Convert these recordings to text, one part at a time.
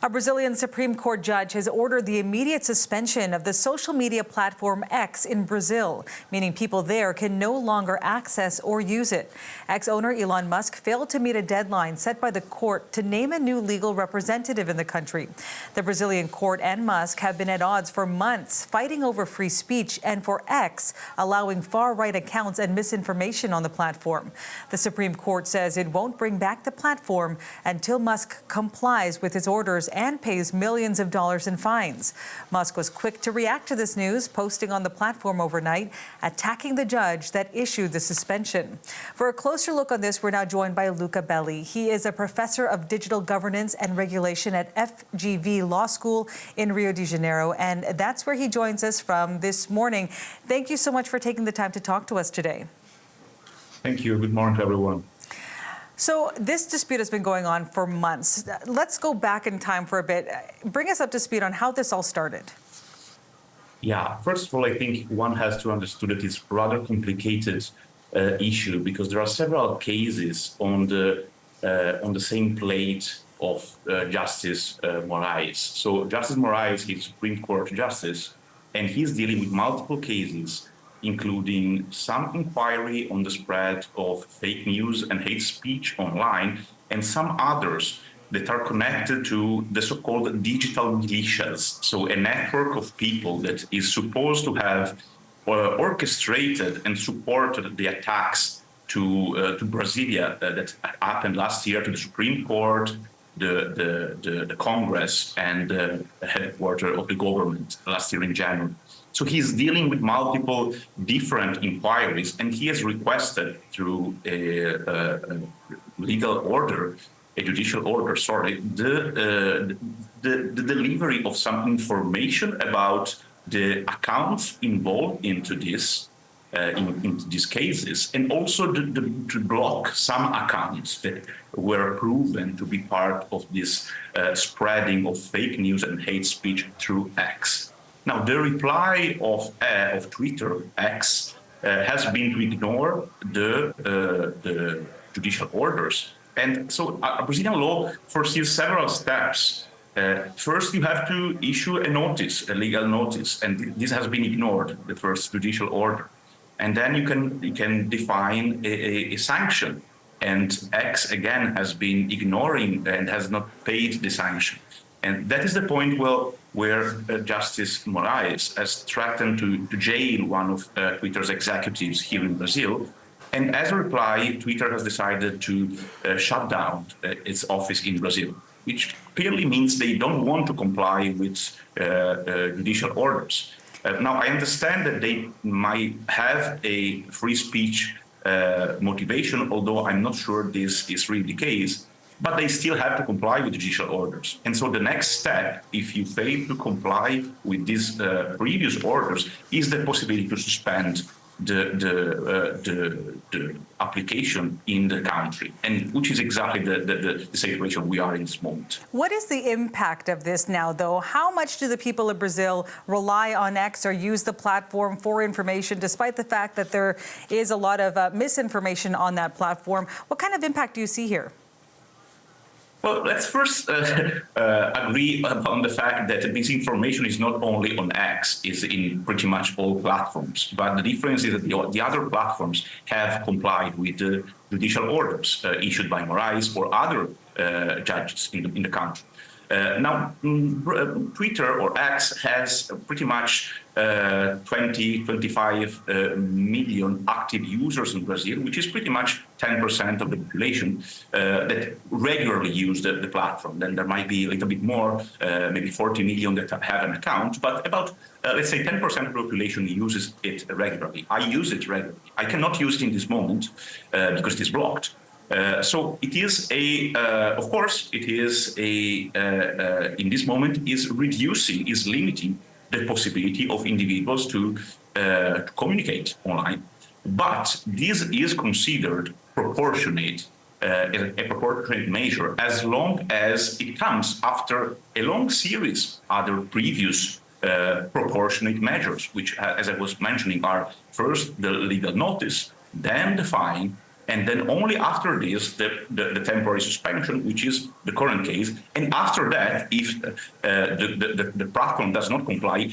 A Brazilian Supreme Court judge has ordered the immediate suspension of the social media platform X in Brazil, meaning people there can no longer access or use it. X owner Elon Musk failed to meet a deadline set by the court to name a new legal representative in the country. The Brazilian court and Musk have been at odds for months, fighting over free speech and for X allowing far-right accounts and misinformation on the platform. The Supreme Court says it won't bring back the platform until Musk complies with his orders and pays millions of dollars in fines. Musk was quick to react to this news, posting on the platform overnight, attacking the judge that issued the suspension. For a closer look on this, we're now joined by Luca Belli. He is a professor of digital governance and regulation at FGV Law School in Rio de Janeiro, and that's where he joins us from this morning. Thank you so much for taking the time to talk to us today. Thank you. Good morning to everyone. So this dispute has been going on for months. Let's go back in time for a bit. Bring us up to speed on how this all started. Yeah, first of all, I think one has to understand that it's a rather complicated issue because there are several cases on the same plate of Justice Moraes. So Justice Moraes is Supreme Court Justice, and he's dealing with multiple cases, including some inquiry on the spread of fake news and hate speech online, and some others that are connected to the so-called digital militias, so a network of people that is supposed to have orchestrated and supported the attacks to Brasilia that happened last year, to the Supreme Court, the Congress, and the headquarters of the government last year in January. So he's dealing with multiple different inquiries, and he has requested through a legal order, a judicial order, the delivery of some information about the accounts involved into this, into these cases, and also to block some accounts that were proven to be part of this spreading of fake news and hate speech through X. Now, the reply of Twitter, X, has been to ignore the judicial orders. And so Brazilian law foresees several steps. First, you have to issue a notice, a legal notice, and this has been ignored, the first judicial order. And then you can define a sanction. And X, again, has been ignoring and has not paid the sanction. And that is the point where Justice Moraes has threatened to jail one of Twitter's executives here in Brazil. And as a reply, Twitter has decided to shut down its office in Brazil, which clearly means they don't want to comply with judicial orders. Now, I understand that they might have a free speech motivation, although I'm not sure this is really the case. But they still have to comply with judicial orders. And so the next step, if you fail to comply with these previous orders, is the possibility to suspend the application in the country, and which is exactly the situation we are in this moment. What is the impact of this now, though? How much do the people of Brazil rely on X or use the platform for information, despite the fact that there is a lot of misinformation on that platform? What kind of impact do you see here? Well, let's first agree on the fact that misinformation is not only on X, it's in pretty much all platforms. But the difference is that the other platforms have complied with the judicial orders issued by Moraes or other judges in the country. Now, Twitter or X has pretty much 25 million active users in Brazil, which is pretty much 10% of the population that regularly use the platform. Then there might be a little bit more, maybe 40 million that have an account, but about, let's say, 10% of the population uses it regularly. I use it regularly. I cannot use it in this moment because it is blocked. So it is of course, it is in this moment is limiting the possibility of individuals to communicate online. But this is considered proportionate, a proportionate measure, as long as it comes after a long series of other previous proportionate measures, which, as I was mentioning, are first the legal notice, then the fine, And then only after this, the temporary suspension, which is the current case. And after that, if the platform does not comply,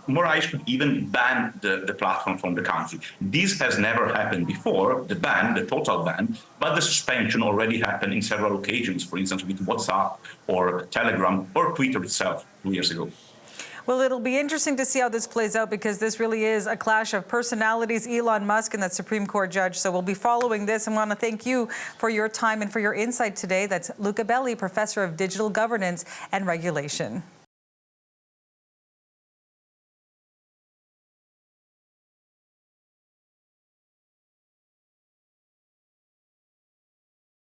Moraes could even ban the platform from the country. This has never happened before, the ban, the total ban, but the suspension already happened in several occasions, for instance, with WhatsApp or Telegram or Twitter itself 2 years ago. Well, it'll be interesting to see how this plays out, because this really is a clash of personalities, Elon Musk and that Supreme Court judge. So we'll be following this. I want to thank you for your time and for your insight today. That's Luca Belli, Professor of Digital Governance and Regulation.